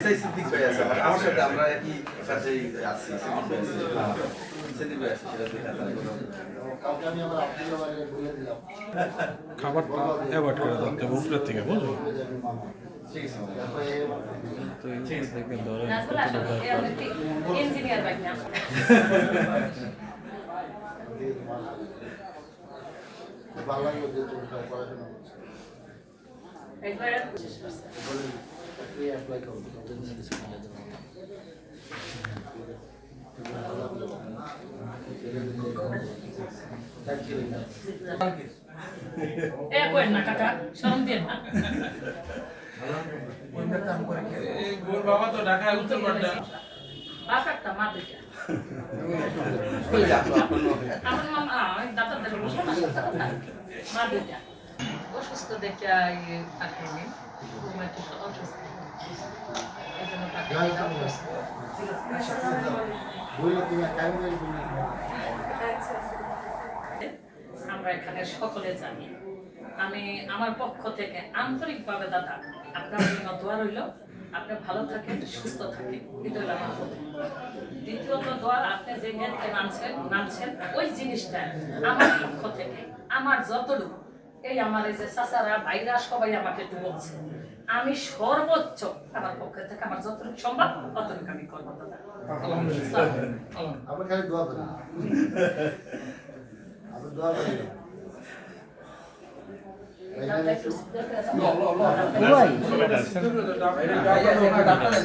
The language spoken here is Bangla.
সিদ্দিক ভাই আছে আমার সাথে আমরা একই সাথেই আছি সিদ্দিক ভাই আছে সেটা দেখা যায় কালকে আমি আবার আপনার বাইরে বলে দিলাম খাবারটা অ্যাভয়েড করে দিতে হবে উপরের থেকে বুঝো ঠিক আছে তো এই থেকে ধরে ইঞ্জিনিয়ার বাকি না ভালো লাগলো যে তুমি পড়াশোনা করছো একবার অ্যাপ্লাই করো এ কই না কাকা শরম দিয়ে না গোর বাবা তো ঢাকায় উত্তর পাড়া বাকাটা মা দুইটা আমার মামা দাঁতার দেখো মা দুইটা অসুস্থ দেখে পাঠাইনি ঘুম একটু অসুস্থ এই জন্য পাঠাই বললো তুমি কেমন আমরা এখানে সকলে জানি আমি আমার পক্ষ থেকে আন্তরিকভাবে দাদা আপনার জন্য দোয়া রইল আপনি ভালো থাকেন সুস্থ থাকেন এটা হলো আমার প্রথম দ্বিতীয়ত দোয়া আপনি যে নেটকে নামছেন ওই জিনিসটা আমার পক্ষ থেকে আমার যতটুকু এই আমার এই যে চাচারা ভাইরা সবাই আমাকে একটু বলছে আমি সর্বোচ্চ আমার পক্ষে থেকে আমার যতটুকু সম্ভব ততটুকু আমি করবো দাদা আমরা খালি দোয়া করি আমরা দোয়া করি Allah Allah Allah.